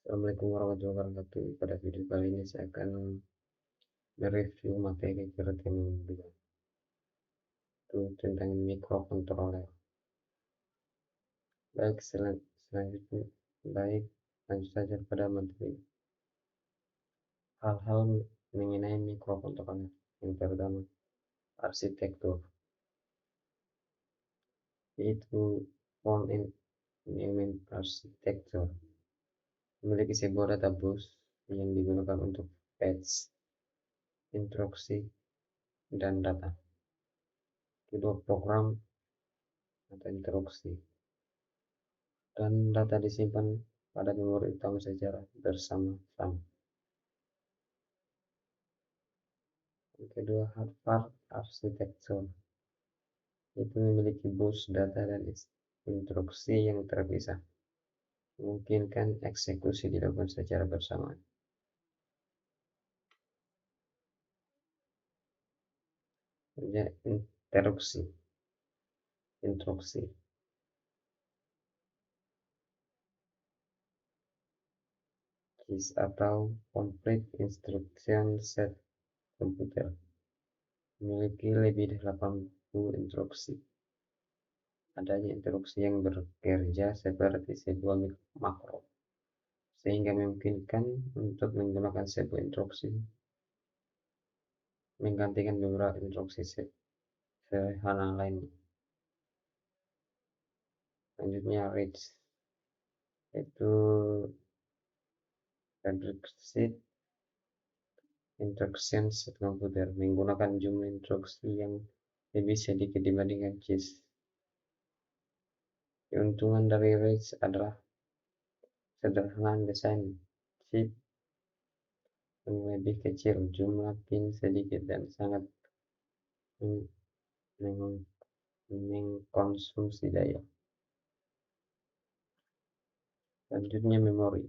Assalamualaikum warahmatullahi wabarakatuh. Pada video kali ini saya akan mereview materi keretanya itu tentang microcontroller. Selanjutnya, lanjut saja pada materi. Hal-hal mengenai microcontroller. Yang pertama, arsitektur, yaitu front end element architecture, memiliki sebuah data bus yang digunakan untuk fetch, instruksi, dan data. Kedua, program atau instruksi, dan data disimpan pada memori utama secara bersama-sama. Yang kedua, hardware architecture, itu memiliki bus data dan instruksi yang terpisah, memungkinkan eksekusi dilakukan secara bersamaan. Instruksi KISS atau Complete Instruction Set komputer memiliki lebih dari 80 instruksi. Adanya instruksi yang bekerja seperti sebuah makro, sehingga memungkinkan untuk menggunakan sebuah instruksi menggantikan beberapa instruksi sederhana lainnya. Selanjutnya, RAID, yaitu Restricted Instruction Set komputer, menggunakan jumlah instruksi yang lebih sedikit dibandingkan CISC. Keuntungan dari RAID adalah sederhana desain chip yang lebih kecil, jumlah pin sedikit, dan sangat mengkonsumsi daya. Selanjutnya, memori,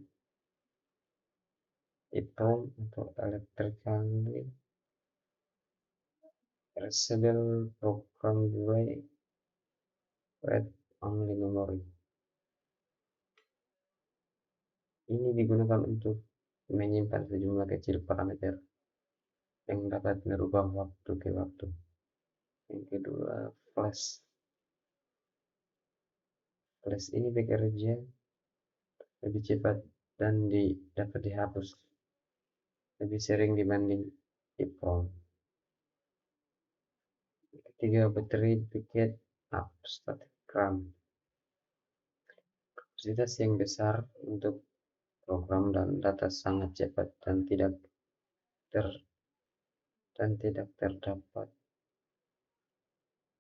EEPROM atau Electrically Readable Programmable Read-Only Memory. Ini digunakan untuk menyimpan sejumlah kecil parameter yang dapat berubah waktu ke waktu. Yang kedua, flash. Flash ini bekerja lebih cepat dan dapat dihapus lebih sering dibanding EEPROM. Ketiga, baterai backup up static RAM. Kapasitas yang besar untuk program dan data sangat cepat dan tidak terdapat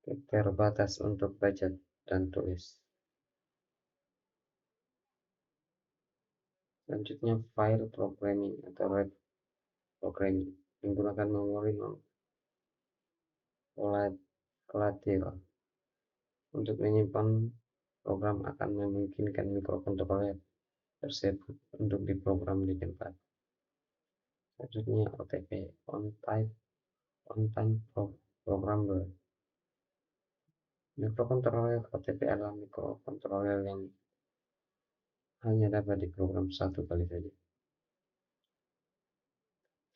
keterbatas untuk baca dan tulis. Selanjutnya, file programming atau web programming menggunakan memori non-volatile untuk menyimpan program akan memungkinkan microcontroller tersebut untuk diprogram di tempat. Selanjutnya, OTP, on-time programmable. Microcontroller OTP adalah microcontroller yang hanya dapat diprogram satu kali saja.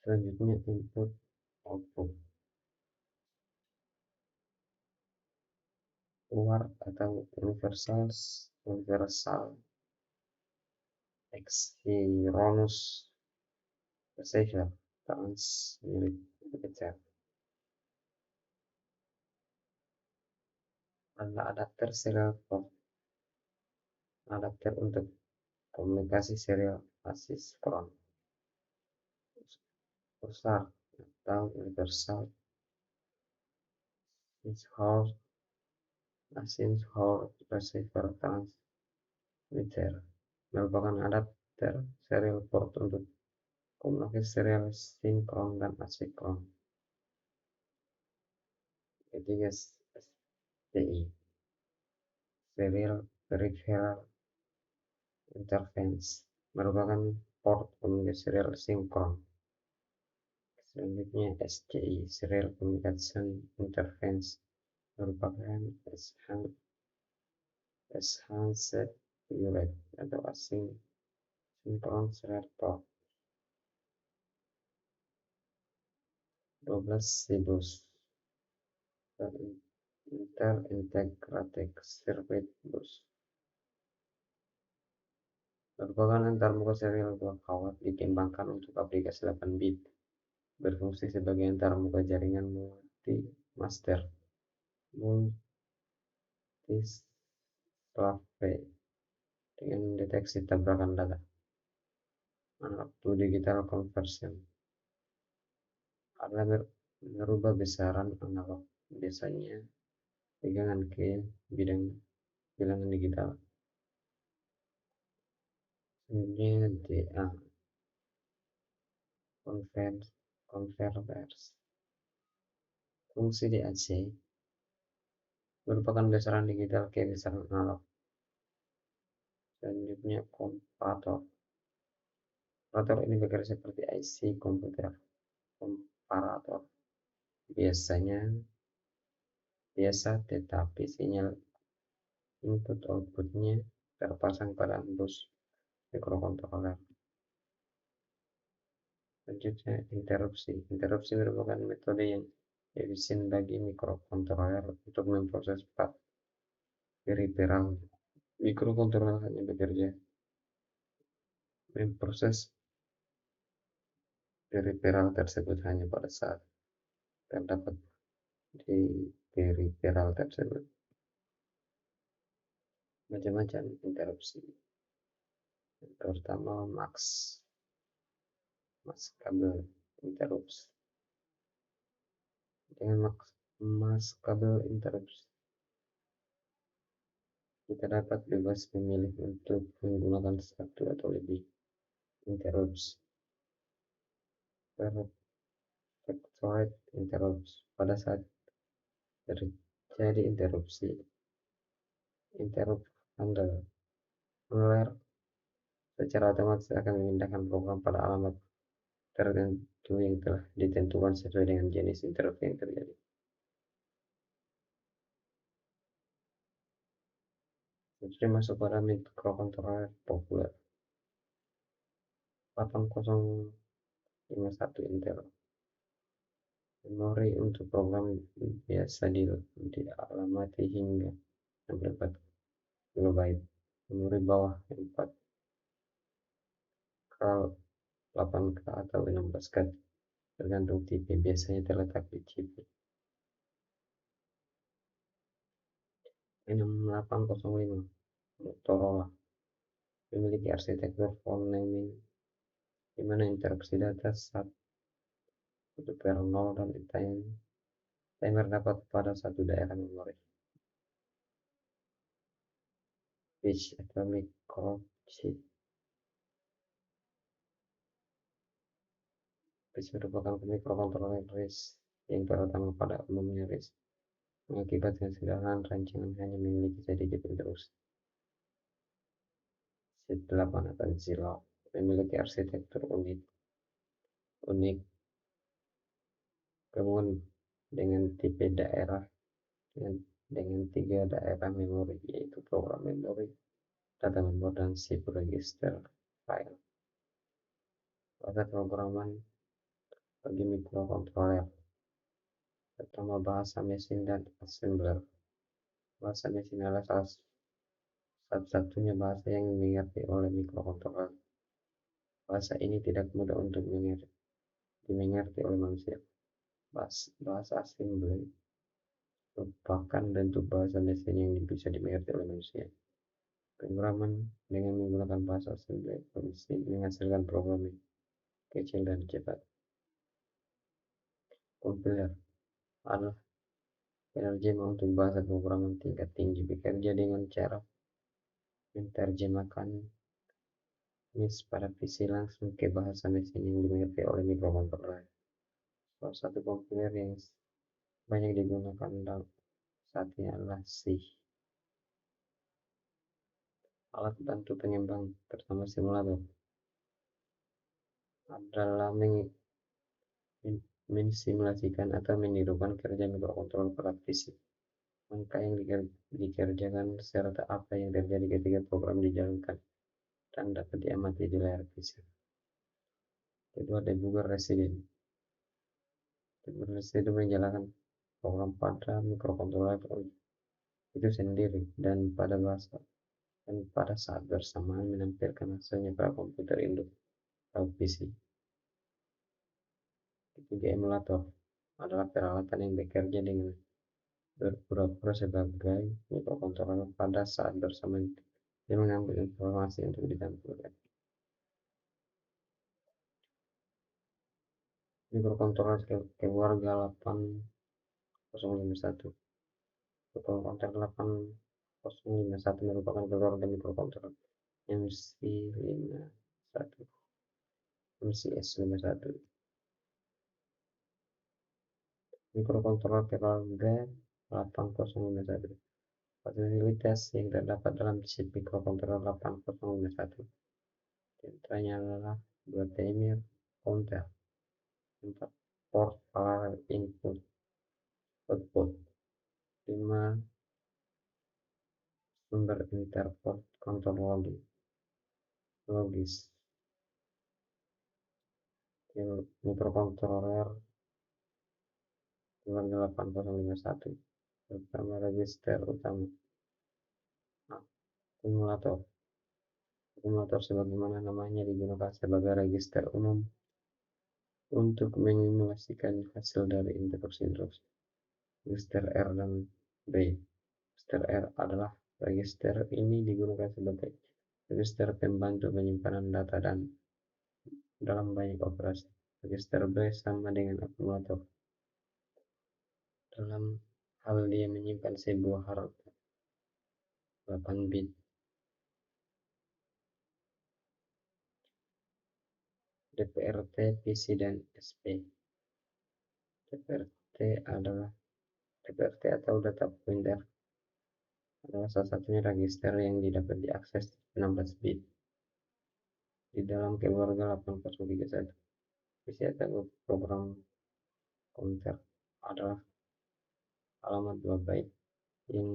Selanjutnya, input output. UART atau Universal Asynchronous Receiver Transmitter adalah adapter serial port, adapter untuk komunikasi serial asinkron. USART atau Universal Asynchronous Receiver Transmitter merupakan adapter serial port untuk komunikasi serial sinkron dan asinkron. Ketiga, SPI, Serial Peripheral Interface, merupakan port komunikasi serial sinkron. Selanjutnya, SCI, Serial Communication Interface, merupakan Enhanced UART atau sinkron server 12 Cibus dan Interintegrated Circuit Bus merupakan antarmuka serial 2 kawat dikembangkan untuk aplikasi 8 bit, berfungsi sebagai antarmuka jaringan multi-master multi-slave dengan mendeteksi tabrakan data analog to digital conversion adalah merubah besaran analog biasanya pegangan ke bilangan digital. Selanjutnya DA converters. Fungsi DAC merupakan besaran digital ke besaran analog. Selanjutnya komparator. Komparator ini bekerja seperti IC komputer. Komparator biasa tetapi sinyal input outputnya terpasang pada bus mikrokontroler. Selanjutnya interupsi merupakan metode yang efisien bagi mikrokontroler untuk memproses peripheral. Mikrokontroler hanya bekerja memproses peripheral tersebut hanya pada saat terdapat di peripheral tersebut. Macam-macam interupsi. Yang pertama max kabel interupsi. Dengan max kabel interupsi kita dapat bebas memilih untuk menggunakan satu atau lebih interrupts. Perfected interrupts. Pada saat terjadi interupsi, interrupt handler secara otomatis akan memindahkan program pada alamat tertentu yang telah ditentukan sesuai dengan jenis interupsi yang terjadi. Selanjutnya masuk pada mikrokontroler populer 8051 Intel. Memori untuk program biasa dialamati hingga 64 KB. Memori bawah 4K, 8K atau 16K tergantung tipe, biasanya terletak di chip. 6805 Motorola memiliki arsitektur font naming di mana interupsi data 1/0 dan timer dapat pada satu daerah memori. Pitch atau microchip. Pitch merupakan mikrokontroler RISC yang terutama pada umumnya RISC mengakibatkan sederhana rancangan hanya memiliki sedikit interupsi. Z8 atau Zilog memiliki arsitektur unik gabungan dengan tipe daerah dengan 3 daerah memori, yaitu program memori, data memori, dan chip register file. Bahasa programan bagi mikrokontroler pertama bahasa mesin dan assembler. Bahasa mesin adalah satu-satunya bahasa yang dimengerti oleh mikrokontroler. Bahasa ini tidak mudah untuk dimengerti oleh manusia. Bahasa assembly merupakan bentuk bahasa mesin yang bisa dimengerti oleh manusia. Pemrograman dengan menggunakan bahasa assembly menghasilkan program yang kecil dan cepat. Kompiler adalah penerjemah untuk bahasa pemrograman tingkat tinggi, bekerja dengan cara menerjemahkan MIS pada PC langsung ke bahasa mesin yang dimengerti oleh mikrokontroler. Salah satu kompiler yang banyak digunakan saat ini adalah C. Alat bantu pengembang terutama simulator adalah mensimulasikan atau menirukan kerja mikrokontroler pada fisik. Langkah yang dikerjakan serta apa yang terjadi ketika program dijalankan dan dapat diamati di layar PC. Kedua, debugger resident. Debugger resident menjalankan program pada mikrokontroler itu sendiri dan pada saat bersamaan menampilkan hasilnya pada komputer induk atau PC. Ketiga, emulator adalah peralatan yang bekerja dengan berpura-pura sebagai mikrokontroler pada saat bersamaan dia mengambil informasi untuk ditampilkan. Mikrokontroler keluarga 8051. Mikrokontroler 8051 merupakan keluarga mikrokontroler MCS51. Mikrokontroler keluarga 8051. Fasilitas yang terdapat dalam chip mikrokontroler 8051 diantaranya adalah 2 timer counter, 4 port parallel input output, 5 sumber interpret control logis. Mikrokontroler keluarga 8051 pertama, register utama. Akumulator sebagaimana namanya digunakan sebagai register umum untuk mengimulasikan hasil dari instruksi. Register R dan B. Register R adalah register ini digunakan sebagai register pembantu penyimpanan data dan dalam banyak operasi. Register B sama dengan akumulator. Dalam hal dia menyimpan sebuah harta 8 bit. DPRT, PC, dan SP. DPRT atau data pointer adalah salah satunya register yang dapat diakses 16 bit di dalam keluarga 8031. PC atau program counter adalah alamat 2 byte yang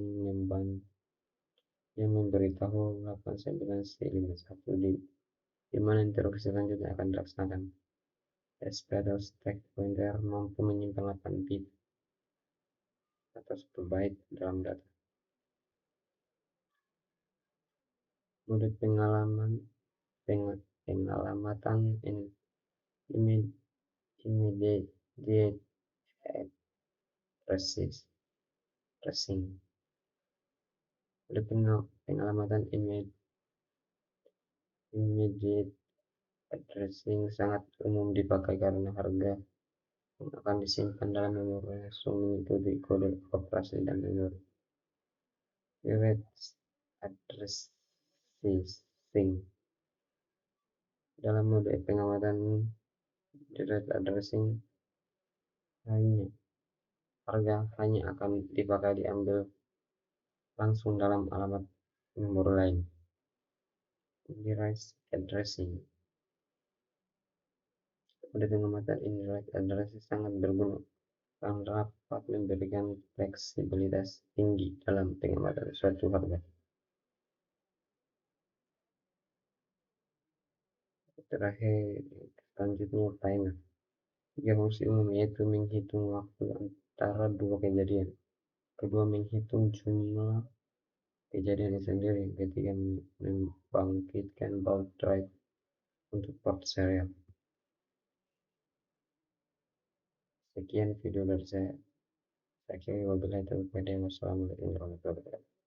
memberitahu 89C51 di mana instruksi selanjutnya akan dilaksanakan. SP atau stack pointer mampu menyimpan 8 bit atau 1 byte dalam data. Mode pengalamatan immediate addressing. Mode pengalamatan immediate addressing sangat umum dipakai karena harga yang akan disimpan dalam memori langsung mengikuti kode operasi dan memori. Direct addressing. Dalam mode pengamatan direct addressing, harga hanya akan diambil langsung dalam alamat memori lain. Indirect addressing. Mode pengamatan indirect addressing sangat berguna karena dapat memberikan fleksibilitas tinggi dalam pengamatan suatu harga. Terakhir, selanjutnya timer. Tiga fungsi umum yaitu menghitung waktu antara dua kejadian. Kedua, menghitung jumlah kejadian sendiri. Yang ketiga, membangkitkan baud drive untuk port serial. Sekian video dari saya. Wabillahi taufiq wal hidayah. Wassalamualaikum warahmatullahi wabarakatuh.